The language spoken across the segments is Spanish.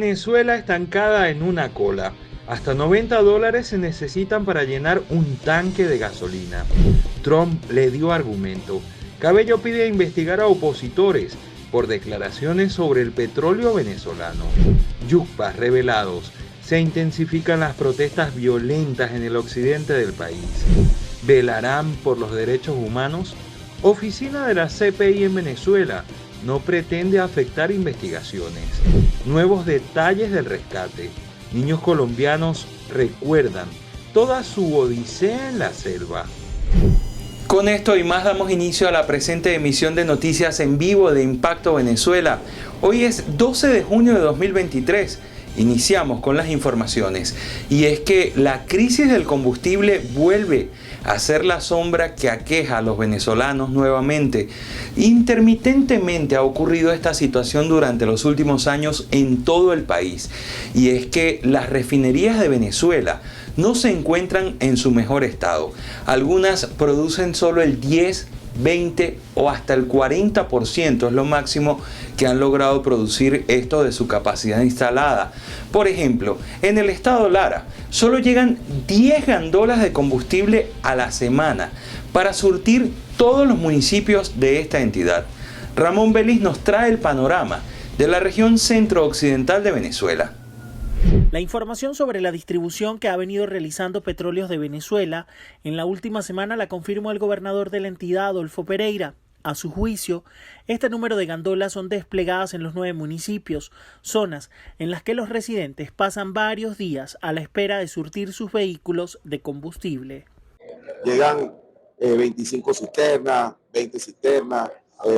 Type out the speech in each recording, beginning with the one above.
Venezuela estancada en una cola. Hasta $90 se necesitan para llenar un tanque de gasolina. Trump le dio argumento. Cabello pide investigar a opositores por declaraciones sobre el petróleo venezolano. Yucpas revelados. Se intensifican las protestas violentas en el occidente del país. ¿Velarán por los derechos humanos? Oficina de la CPI en Venezuela no pretende afectar investigaciones. Nuevos detalles del rescate. Niños colombianos recuerdan toda su odisea en la selva. Con esto y más damos inicio a la presente emisión de noticias en vivo de Impacto Venezuela. Hoy es 12 de junio de 2023. Iniciamos con las informaciones. Y es que la crisis del combustible vuelve a ser la sombra que aqueja a los venezolanos nuevamente. Intermitentemente ha ocurrido esta situación durante los últimos años en todo el país. Y es que las refinerías de Venezuela no se encuentran en su mejor estado. Algunas producen solo el 10, 20 o hasta el 40% es lo máximo que han logrado producir esto de su capacidad instalada. Por ejemplo, en el estado Lara solo llegan 10 gandolas de combustible a la semana para surtir todos los municipios de esta entidad. Ramón Vélez nos trae el panorama de la región centro-occidental de Venezuela. La información sobre la distribución que ha venido realizando Petróleos de Venezuela en la última semana la confirmó el gobernador de la entidad, Adolfo Pereira. A su juicio, este número de gandolas son desplegadas en los 9 municipios, zonas en las que los residentes pasan varios días a la espera de surtir sus vehículos de combustible. Llegan 25 cisternas, 20 cisternas,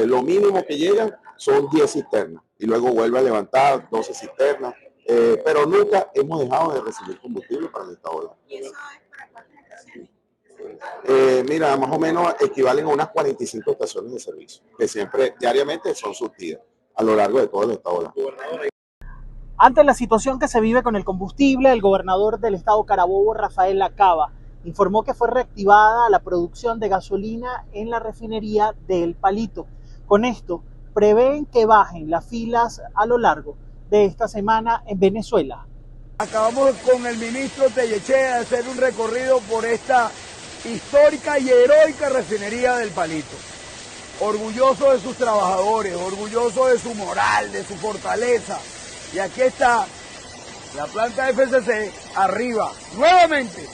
lo mínimo que llegan son 10 cisternas y luego vuelve a levantar 12 cisternas. Pero nunca hemos dejado de recibir combustible para el estado. ¿Y eso es para cuántas estaciones? Mira, más o menos equivalen a unas 45 estaciones de servicio, que siempre, diariamente, son surtidas a lo largo de todo el estado. Ante la situación que se vive con el combustible, el gobernador del estado Carabobo, Rafael Lacaba, informó que fue reactivada la producción de gasolina en la refinería de El Palito. Con esto, prevén que bajen las filas a lo largo de esta semana en Venezuela. Acabamos con el ministro Tellechea de hacer un recorrido por esta histórica y heroica refinería del Palito. Orgulloso de sus trabajadores, orgulloso de su moral, de su fortaleza. Y aquí está la planta FCC arriba, nuevamente.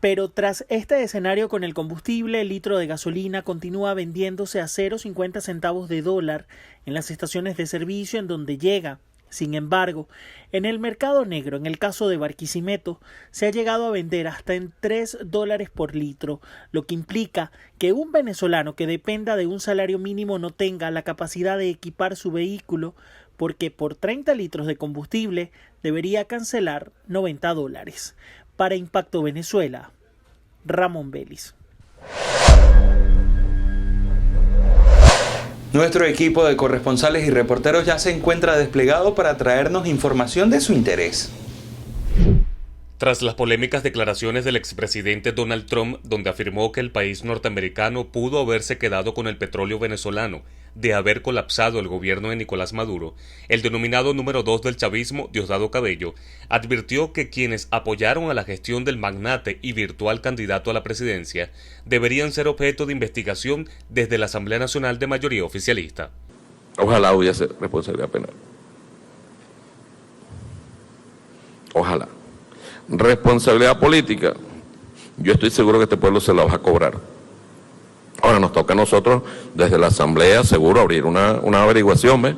Pero tras este escenario con el combustible, el litro de gasolina continúa vendiéndose a 0,50 centavos de dólar en las estaciones de servicio en donde llega. Sin embargo, en el mercado negro, en el caso de Barquisimeto, se ha llegado a vender hasta en $3 por litro, lo que implica que un venezolano que dependa de un salario mínimo no tenga la capacidad de equipar su vehículo porque por 30 litros de combustible debería cancelar $90. Para Impacto Venezuela, Ramón Vélez. Nuestro equipo de corresponsales y reporteros ya se encuentra desplegado para traernos información de su interés. Tras las polémicas declaraciones del expresidente Donald Trump, donde afirmó que el país norteamericano pudo haberse quedado con el petróleo venezolano de haber colapsado el gobierno de Nicolás Maduro, el denominado número 2 del chavismo, Diosdado Cabello, advirtió que quienes apoyaron a la gestión del magnate y virtual candidato a la presidencia deberían ser objeto de investigación desde la Asamblea Nacional de mayoría oficialista. Ojalá hubiese responsabilidad penal. Ojalá. Responsabilidad política, yo estoy seguro que este pueblo se la va a cobrar. Ahora nos toca a nosotros desde la Asamblea seguro abrir una averiguación, ¿ves?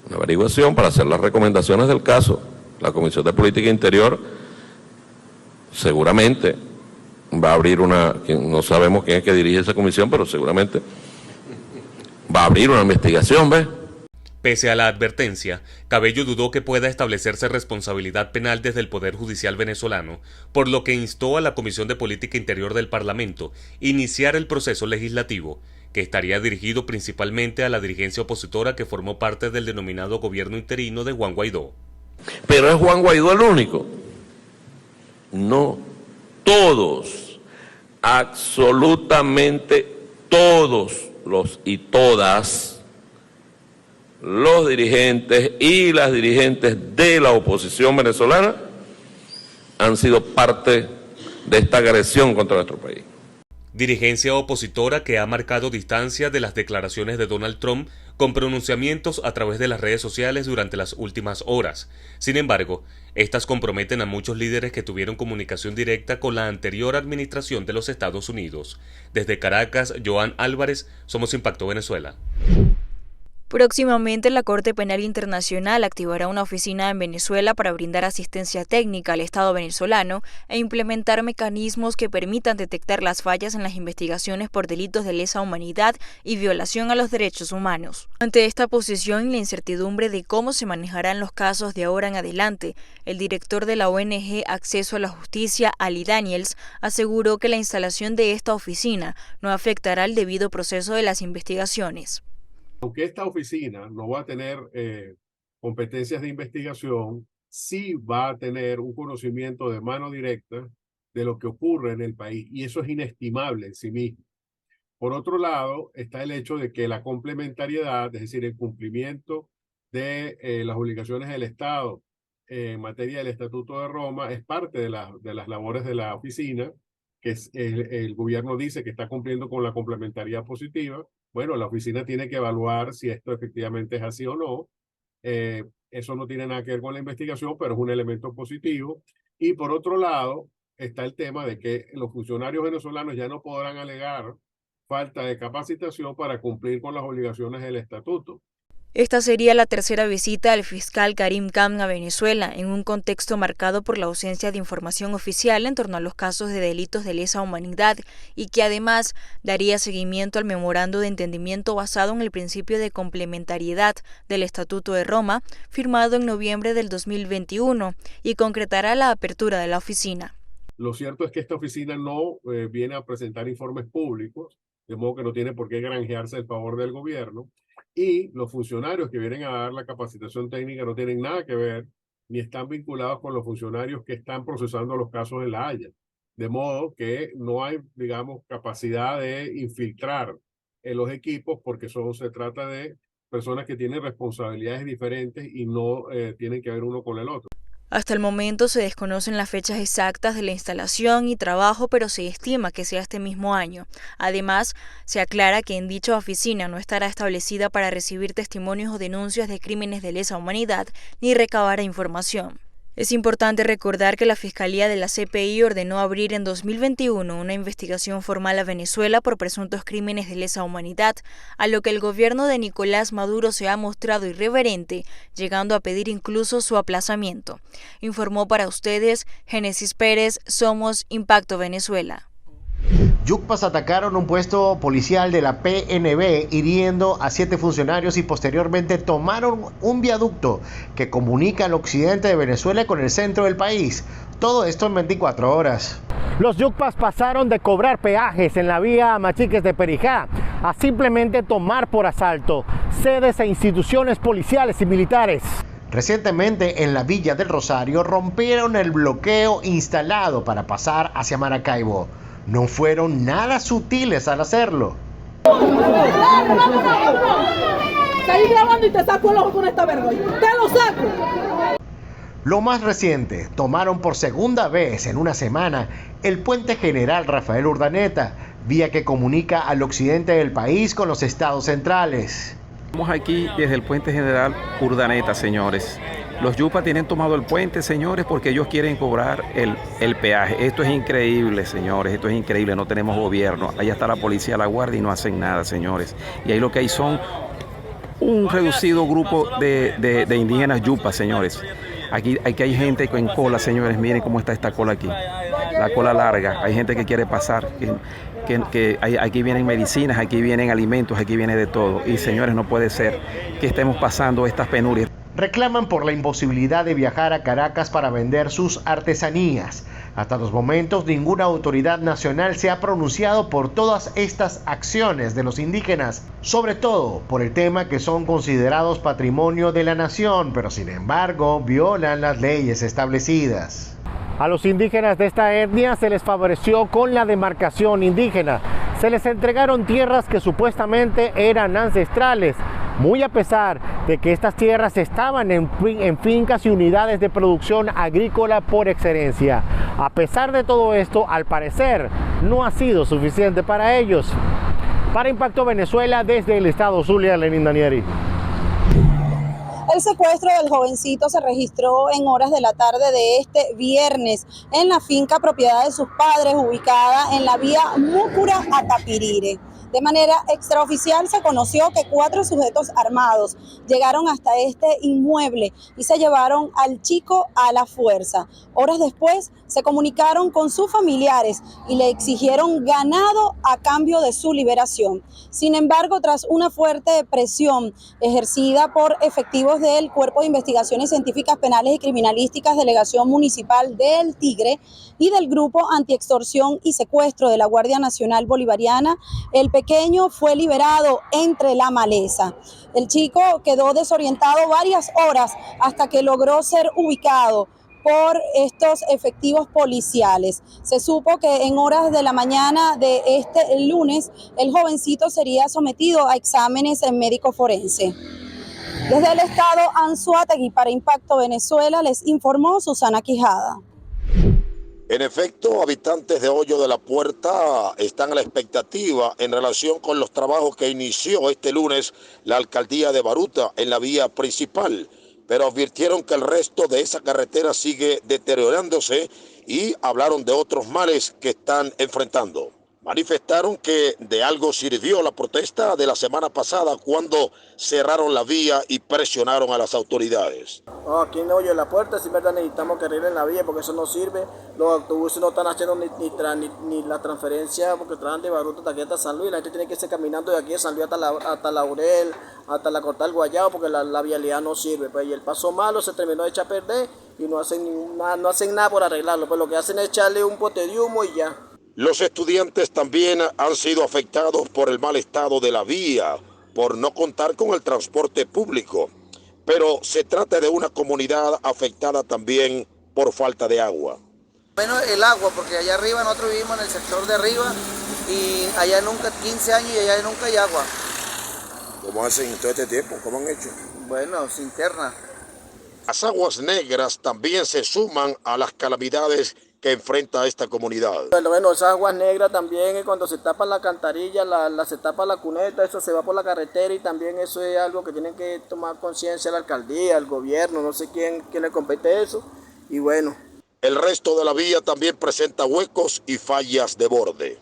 Una averiguación para hacer las recomendaciones del caso. La Comisión de Política Interior seguramente va a abrir no sabemos quién es que dirige esa comisión, pero seguramente va a abrir una investigación, ¿ves? Pese a la advertencia, Cabello dudó que pueda establecerse responsabilidad penal desde el Poder Judicial venezolano, por lo que instó a la Comisión de Política Interior del Parlamento a iniciar el proceso legislativo, que estaría dirigido principalmente a la dirigencia opositora que formó parte del denominado gobierno interino de Juan Guaidó. ¿Pero es Juan Guaidó el único? No, todos, absolutamente todos los y todas los dirigentes y las dirigentes de la oposición venezolana han sido parte de esta agresión contra nuestro país. Dirigencia opositora que ha marcado distancia de las declaraciones de Donald Trump con pronunciamientos a través de las redes sociales durante las últimas horas. Sin embargo, estas comprometen a muchos líderes que tuvieron comunicación directa con la anterior administración de los Estados Unidos. Desde Caracas, Joan Álvarez, Somos Impacto Venezuela. Próximamente, la Corte Penal Internacional activará una oficina en Venezuela para brindar asistencia técnica al Estado venezolano e implementar mecanismos que permitan detectar las fallas en las investigaciones por delitos de lesa humanidad y violación a los derechos humanos. Ante esta posición y la incertidumbre de cómo se manejarán los casos de ahora en adelante, el director de la ONG Acceso a la Justicia, Ali Daniels, aseguró que la instalación de esta oficina no afectará el debido proceso de las investigaciones. Aunque esta oficina no va a tener competencias de investigación, sí va a tener un conocimiento de mano directa de lo que ocurre en el país, y eso es inestimable en sí mismo. Por otro lado, está el hecho de que la complementariedad, es decir, el cumplimiento de las obligaciones del Estado en materia del Estatuto de Roma, es parte de las labores de la oficina, que el gobierno dice que está cumpliendo con la complementariedad positiva. Bueno, la oficina tiene que evaluar si esto efectivamente es así o no. Eso no tiene nada que ver con la investigación, pero es un elemento positivo. Y por otro lado, está el tema de que los funcionarios venezolanos ya no podrán alegar falta de capacitación para cumplir con las obligaciones del estatuto. Esta sería la tercera visita del fiscal Karim Khan a Venezuela, en un contexto marcado por la ausencia de información oficial en torno a los casos de delitos de lesa humanidad y que además daría seguimiento al memorando de entendimiento basado en el principio de complementariedad del Estatuto de Roma, firmado en noviembre del 2021, y concretará la apertura de la oficina. Lo cierto es que esta oficina no viene a presentar informes públicos, de modo que no tiene por qué granjearse el favor del gobierno. Y los funcionarios que vienen a dar la capacitación técnica no tienen nada que ver ni están vinculados con los funcionarios que están procesando los casos en La Haya. De modo que no hay, digamos, capacidad de infiltrar en los equipos porque se trata de personas que tienen responsabilidades diferentes y no tienen que ver uno con el otro. Hasta el momento se desconocen las fechas exactas de la instalación y trabajo, pero se estima que sea este mismo año. Además, se aclara que en dicha oficina no estará establecida para recibir testimonios o denuncias de crímenes de lesa humanidad ni recabar información. Es importante recordar que la Fiscalía de la CPI ordenó abrir en 2021 una investigación formal a Venezuela por presuntos crímenes de lesa humanidad, a lo que el gobierno de Nicolás Maduro se ha mostrado irreverente, llegando a pedir incluso su aplazamiento. Informó para ustedes Génesis Pérez, Somos Impacto Venezuela. Yucpas atacaron un puesto policial de la PNB, hiriendo a 7 funcionarios y posteriormente tomaron un viaducto que comunica el occidente de Venezuela con el centro del país. Todo esto en 24 horas. Los yucpas pasaron de cobrar peajes en la vía Machiques de Perijá a simplemente tomar por asalto sedes e instituciones policiales y militares. Recientemente en la Villa del Rosario rompieron el bloqueo instalado para pasar hacia Maracaibo. No fueron nada sutiles al hacerlo. Seguí grabando y te saco el ojo con esta vergüenza. ¡Te lo saco! Lo más reciente, tomaron por segunda vez en una semana el puente general Rafael Urdaneta, vía que comunica al occidente del país con los estados centrales. Estamos aquí desde el puente general Urdaneta, señores. Los yupas tienen tomado el puente, señores, porque ellos quieren cobrar el peaje. Esto es increíble, señores, esto es increíble. No tenemos gobierno. Allá está la policía, la guardia y no hacen nada, señores. Y ahí lo que hay son un reducido grupo de indígenas yupas, señores. Aquí hay gente en cola, señores. Miren cómo está esta cola aquí. La cola larga. Hay gente que quiere pasar. Aquí vienen medicinas, aquí vienen alimentos, aquí viene de todo. Y, señores, no puede ser que estemos pasando estas penurias. Reclaman por la imposibilidad de viajar a Caracas para vender sus artesanías. Hasta los momentos, ninguna autoridad nacional se ha pronunciado por todas estas acciones de los indígenas, sobre todo por el tema que son considerados patrimonio de la nación, pero sin embargo violan las leyes establecidas. A los indígenas de esta etnia se les favoreció con la demarcación indígena. Se les entregaron tierras que supuestamente eran ancestrales, muy a pesar de que estas tierras estaban en fincas y unidades de producción agrícola por excelencia. A pesar de todo esto, al parecer, no ha sido suficiente para ellos. Para Impacto Venezuela, desde el estado Zulia, Lenín Danieri. El secuestro del jovencito se registró en horas de la tarde de este viernes en la finca propiedad de sus padres, ubicada en la vía Múcura a Tapirire. De manera extraoficial se conoció que 4 sujetos armados llegaron hasta este inmueble y se llevaron al chico a la fuerza. Horas después se comunicaron con sus familiares y le exigieron ganado a cambio de su liberación. Sin embargo, tras una fuerte presión ejercida por efectivos del Cuerpo de Investigaciones Científicas Penales y Criminalísticas, Delegación Municipal del Tigre y del Grupo Antiextorsión y Secuestro de la Guardia Nacional Bolivariana, el pequeño fue liberado entre la maleza. El chico quedó desorientado varias horas hasta que logró ser ubicado por estos efectivos policiales. Se supo que en horas de la mañana de este lunes el jovencito sería sometido a exámenes en médico forense. Desde el estado Anzoátegui, para Impacto Venezuela, les informó Susana Quijada. En efecto, habitantes de Hoyo de la Puerta están a la expectativa en relación con los trabajos que inició este lunes la alcaldía de Baruta en la vía principal, pero advirtieron que el resto de esa carretera sigue deteriorándose y hablaron de otros males que están enfrentando. Manifestaron que de algo sirvió la protesta de la semana pasada cuando cerraron la vía y presionaron a las autoridades. Aquí en Hoyo de la Puerta sí verdad necesitamos que arreglen la vía porque eso no sirve. Los autobuses no están haciendo ni la transferencia porque traen de Baruta hasta aquí hasta San Luis. La gente tiene que irse caminando de aquí de San Luis hasta Laurel, hasta la Cortal Guayabo porque la vialidad no sirve. Pues, y el paso malo se terminó de echar a perder y no hacen nada por arreglarlo. Pues lo que hacen es echarle un pote de humo y ya. Los estudiantes también han sido afectados por el mal estado de la vía, por no contar con el transporte público. Pero se trata de una comunidad afectada también por falta de agua. Bueno, el agua, porque allá arriba nosotros vivimos en el sector de arriba y allá nunca, 15 años y allá nunca hay agua. ¿Cómo hacen todo este tiempo? ¿Cómo han hecho? Bueno, cisterna. Las aguas negras también se suman a las calamidades que enfrenta esta comunidad. Bueno, esas aguas negras también, cuando se tapa la alcantarilla, se tapa la cuneta, eso se va por la carretera y también eso es algo que tienen que tomar conciencia la alcaldía, el gobierno, no sé quién le compete eso, y bueno. El resto de la vía también presenta huecos y fallas de borde.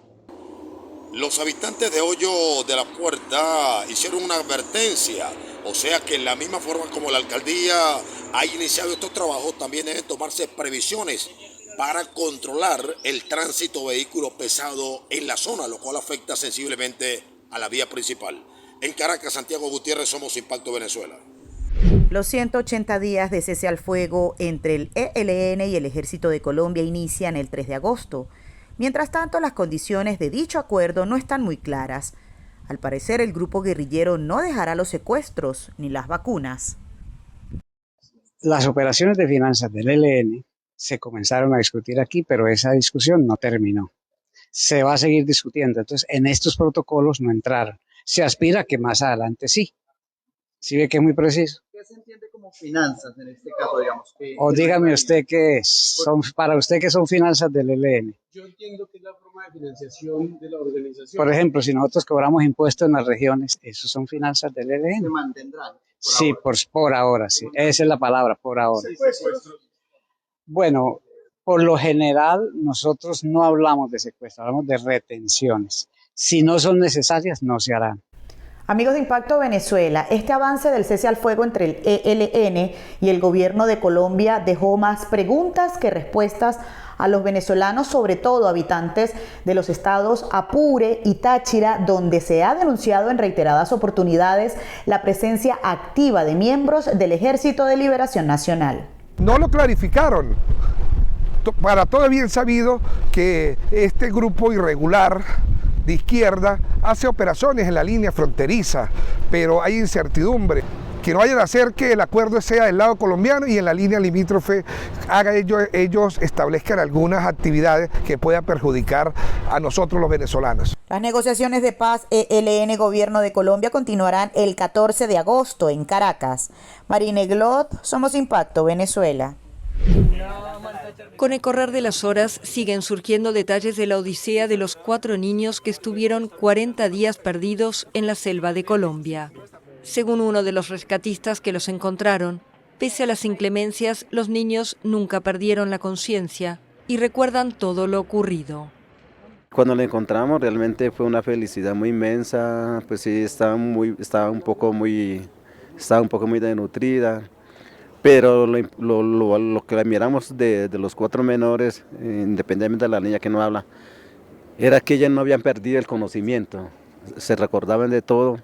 Los habitantes de Hoyo de la Puerta hicieron una advertencia, o sea que en la misma forma como la alcaldía ha iniciado estos trabajos, también deben tomarse previsiones para controlar el tránsito vehículo pesado en la zona, lo cual afecta sensiblemente a la vía principal. En Caracas, Santiago Gutiérrez, somos Impacto Venezuela. Los 180 días de cese al fuego entre el ELN y el Ejército de Colombia inician el 3 de agosto. Mientras tanto, las condiciones de dicho acuerdo no están muy claras. Al parecer, el grupo guerrillero no dejará los secuestros ni las vacunas. Las operaciones de finanzas del ELN se comenzaron a discutir aquí, pero esa discusión no terminó. Se va a seguir discutiendo, entonces en estos protocolos no entraron. Se aspira a que más adelante sí. ¿Sí ve que es muy preciso? ¿Qué se entiende como finanzas en este caso, digamos? O dígame usted qué es. Para usted, ¿qué son finanzas del ELN? Yo entiendo que es la forma de financiación de la organización. Por ejemplo, si nosotros cobramos impuestos en las regiones, ¿esos son finanzas del ELN? Se mantendrán. Sí, por ahora, sí. Esa es la palabra, por ahora. Bueno, por lo general nosotros no hablamos de secuestro, hablamos de retenciones. Si no son necesarias, no se harán. Amigos de Impacto Venezuela, este avance del cese al fuego entre el ELN y el gobierno de Colombia dejó más preguntas que respuestas a los venezolanos, sobre todo habitantes de los estados Apure y Táchira, donde se ha denunciado en reiteradas oportunidades la presencia activa de miembros del Ejército de Liberación Nacional. No lo clarificaron. Para todo es bien sabido que este grupo irregular de izquierda hace operaciones en la línea fronteriza, pero hay incertidumbre. que no vayan a hacer que el acuerdo sea del lado colombiano y en la línea limítrofe ellos establezcan algunas actividades que puedan perjudicar a nosotros los venezolanos. Las negociaciones de paz ELN Gobierno de Colombia continuarán el 14 de agosto en Caracas. Marine Glot, Somos Impacto, Venezuela. Con el correr de las horas siguen surgiendo detalles de la odisea de los 4 niños que estuvieron 40 días perdidos en la selva de Colombia. Según uno de los rescatistas que los encontraron, pese a las inclemencias, los niños nunca perdieron la conciencia y recuerdan todo lo ocurrido. Cuando la encontramos realmente fue una felicidad muy inmensa, pues sí, estaba un poco muy desnutrida. Pero lo que admiramos de los 4 menores, independientemente de la niña que no habla, era que ellas no habían perdido el conocimiento, se recordaban de todo.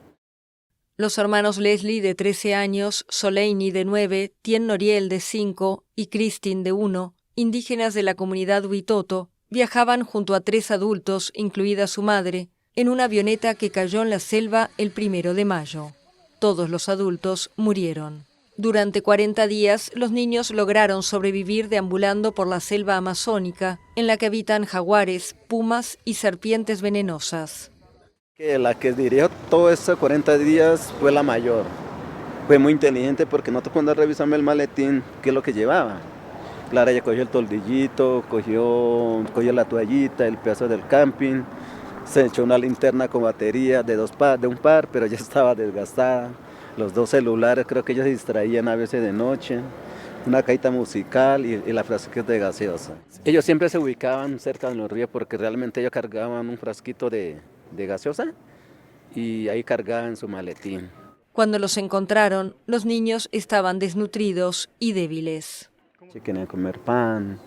Los hermanos Leslie, de 13 años, Soleini, de 9, Tien Noriel, de 5, y Christine, de 1, indígenas de la comunidad Huitoto, viajaban junto a 3 adultos, incluida su madre, en una avioneta que cayó en la selva el 1 de mayo. Todos los adultos murieron. Durante 40 días, los niños lograron sobrevivir deambulando por la selva amazónica, en la que habitan jaguares, pumas y serpientes venenosas. La que dirigió todos esos 40 días fue la mayor. Fue muy inteligente porque nosotros cuando revisamos el maletín, ¿qué es lo que llevaba? Claro, ella cogió el toldillito, cogió la toallita, el pedazo del camping, se echó una linterna con batería de un par, pero ya estaba desgastada. Los 2 celulares, creo que ellos se distraían a veces de noche, una cajita musical y la frasquita de gaseosa. Ellos siempre se ubicaban cerca de los ríos porque realmente ellos cargaban un frasquito de gaseosa y ahí cargaban su maletín. Cuando los encontraron, los niños estaban desnutridos y débiles. Si querían comer pan,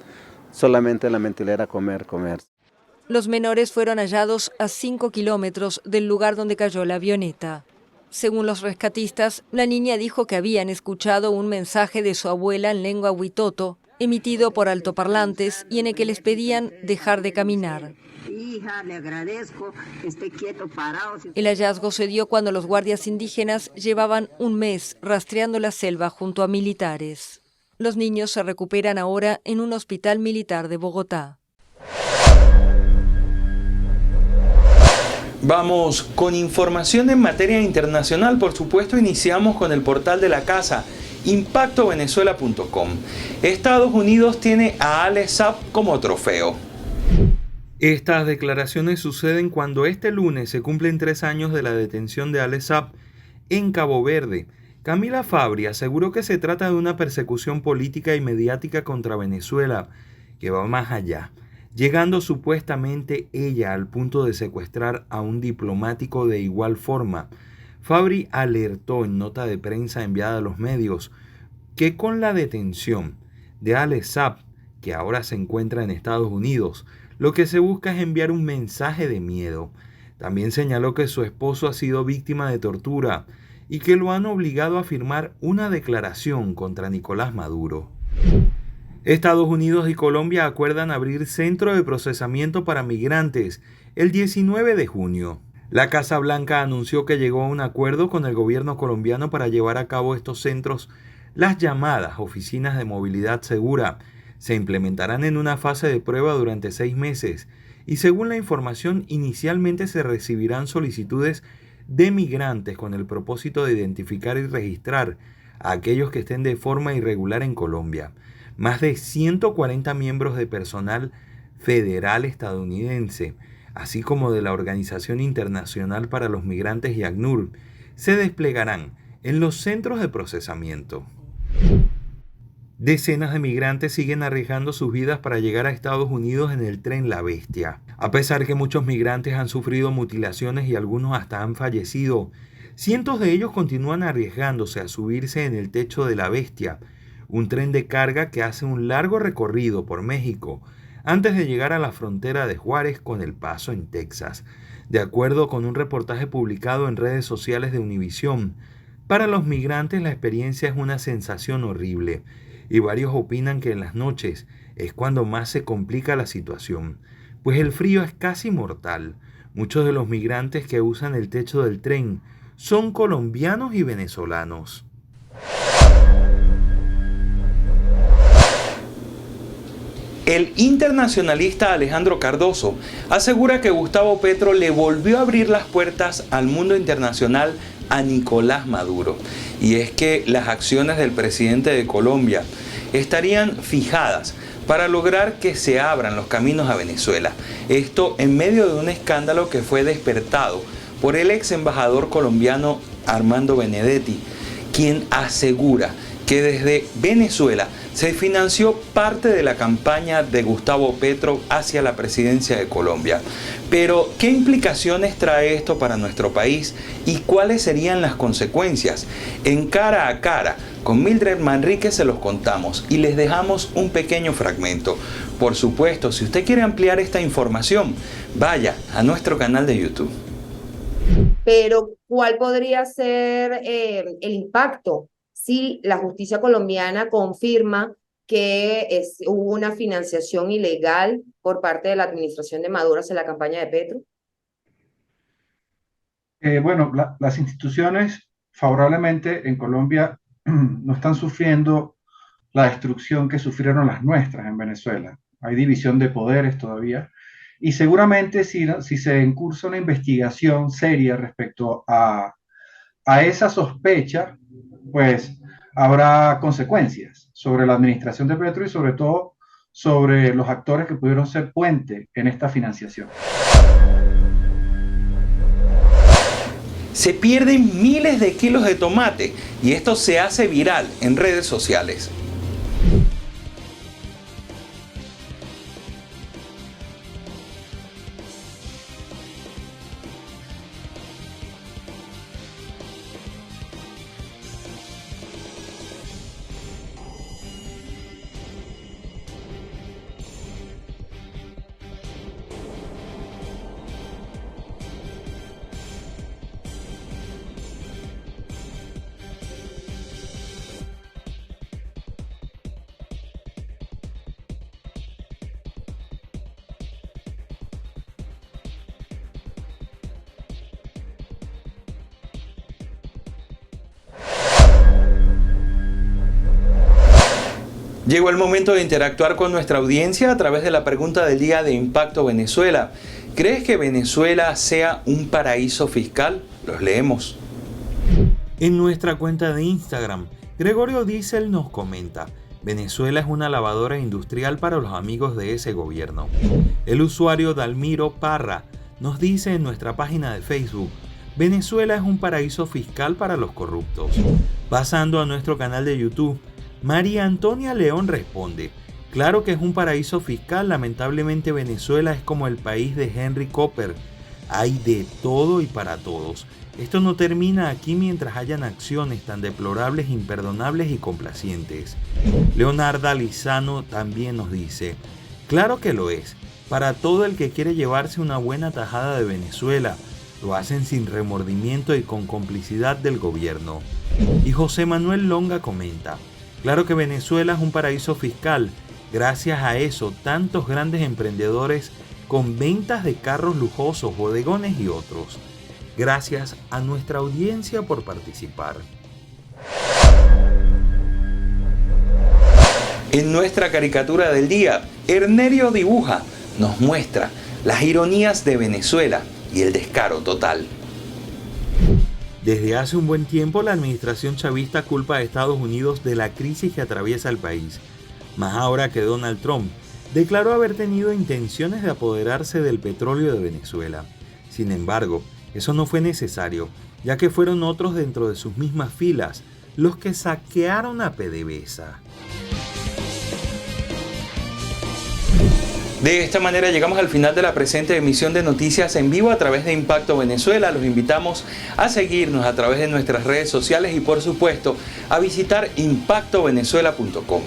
solamente la mente era comer. Los menores fueron hallados a 5 kilómetros del lugar donde cayó la avioneta. Según los rescatistas, la niña dijo que habían escuchado un mensaje de su abuela en lengua huitoto, emitido por altoparlantes y en el que les pedían dejar de caminar. Hija, le agradezco, esté quieto, parado. El hallazgo se dio cuando los guardias indígenas llevaban un mes rastreando la selva junto a militares. Los niños se recuperan ahora en un hospital militar de Bogotá. Vamos con información en materia internacional. Por supuesto, iniciamos con el portal de la casa, impactovenezuela.com. Estados Unidos tiene a Ale Saab como trofeo. Estas declaraciones suceden cuando este lunes se cumplen 3 años de la detención de Ale Saab en Cabo Verde. Camila Fabri aseguró que se trata de una persecución política y mediática contra Venezuela que va más allá, llegando supuestamente ella al punto de secuestrar a un diplomático de igual forma. Fabri alertó en nota de prensa enviada a los medios que con la detención de Ale Saab, que ahora se encuentra en Estados Unidos, lo que se busca es enviar un mensaje de miedo. También señaló que su esposo ha sido víctima de tortura y que lo han obligado a firmar una declaración contra Nicolás Maduro. Estados Unidos y Colombia acuerdan abrir centro de procesamiento para migrantes el 19 de junio. La Casa Blanca anunció que llegó a un acuerdo con el gobierno colombiano para llevar a cabo estos centros, las llamadas oficinas de movilidad segura. Se implementarán en una fase de prueba durante 6 meses y según la información inicialmente se recibirán solicitudes de migrantes con el propósito de identificar y registrar a aquellos que estén de forma irregular en Colombia. Más de 140 miembros de personal federal estadounidense, así como de la Organización Internacional para los Migrantes y ACNUR, se desplegarán en los centros de procesamiento. Decenas de migrantes siguen arriesgando sus vidas para llegar a Estados Unidos en el tren La Bestia. A pesar que muchos migrantes han sufrido mutilaciones y algunos hasta han fallecido, cientos de ellos continúan arriesgándose a subirse en el techo de La Bestia, un tren de carga que hace un largo recorrido por México antes de llegar a la frontera de Juárez con El Paso en Texas. De acuerdo con un reportaje publicado en redes sociales de Univisión, para los migrantes la experiencia es una sensación horrible y varios opinan que en las noches es cuando más se complica la situación, pues el frío es casi mortal. Muchos de los migrantes que usan el techo del tren son colombianos y venezolanos. El internacionalista Alejandro Cardoso asegura que Gustavo Petro le volvió a abrir las puertas al mundo internacional a Nicolás Maduro. Y es que las acciones del presidente de Colombia estarían fijadas para lograr que se abran los caminos a Venezuela. Esto en medio de un escándalo que fue despertado por el ex embajador colombiano Armando Benedetti, quien asegura que desde Venezuela se financió parte de la campaña de Gustavo Petro hacia la presidencia de Colombia. Pero, ¿qué implicaciones trae esto para nuestro país y cuáles serían las consecuencias? En Cara a Cara con Mildred Manrique se los contamos y les dejamos un pequeño fragmento. Por supuesto, si usted quiere ampliar esta información, vaya a nuestro canal de YouTube. Pero, ¿cuál podría ser el impacto si la justicia colombiana confirma que hubo una financiación ilegal por parte de la administración de Maduro hacia la campaña de Petro? Bueno, las instituciones favorablemente en Colombia no están sufriendo la destrucción que sufrieron las nuestras en Venezuela. Hay división de poderes todavía. Y seguramente si se encursa una investigación seria respecto a esa sospecha, pues habrá consecuencias sobre la administración de Petro y sobre todo sobre los actores que pudieron ser puente en esta financiación. Se pierden miles de kilos de tomate y esto se hace viral en redes sociales. Llegó el momento de interactuar con nuestra audiencia a través de la pregunta del día de Impacto Venezuela. ¿Crees que Venezuela sea un paraíso fiscal? Los leemos. En nuestra cuenta de Instagram, Gregorio Diesel nos comenta: Venezuela es una lavadora industrial para los amigos de ese gobierno. El usuario Dalmiro Parra nos dice en nuestra página de Facebook: Venezuela es un paraíso fiscal para los corruptos. Pasando a nuestro canal de YouTube, María Antonia León responde: claro que es un paraíso fiscal, lamentablemente Venezuela es como el país de Henry Cooper, hay de todo y para todos. Esto no termina aquí mientras hayan acciones tan deplorables, imperdonables y complacientes. Leonarda Lizano también nos dice: claro que lo es, para todo el que quiere llevarse una buena tajada de Venezuela, lo hacen sin remordimiento y con complicidad del gobierno. Y José Manuel Longa comenta: claro que Venezuela es un paraíso fiscal. Gracias a eso, tantos grandes emprendedores con ventas de carros lujosos, bodegones y otros. Gracias a nuestra audiencia por participar. En nuestra caricatura del día, Hernerio Dibuja nos muestra las ironías de Venezuela y el descaro total. Desde hace un buen tiempo, la administración chavista culpa a Estados Unidos de la crisis que atraviesa el país. Más ahora que Donald Trump declaró haber tenido intenciones de apoderarse del petróleo de Venezuela. Sin embargo, eso no fue necesario, ya que fueron otros dentro de sus mismas filas los que saquearon a PDVSA. De esta manera llegamos al final de la presente emisión de Noticias en Vivo a través de Impacto Venezuela. Los invitamos a seguirnos a través de nuestras redes sociales y por supuesto a visitar impactovenezuela.com.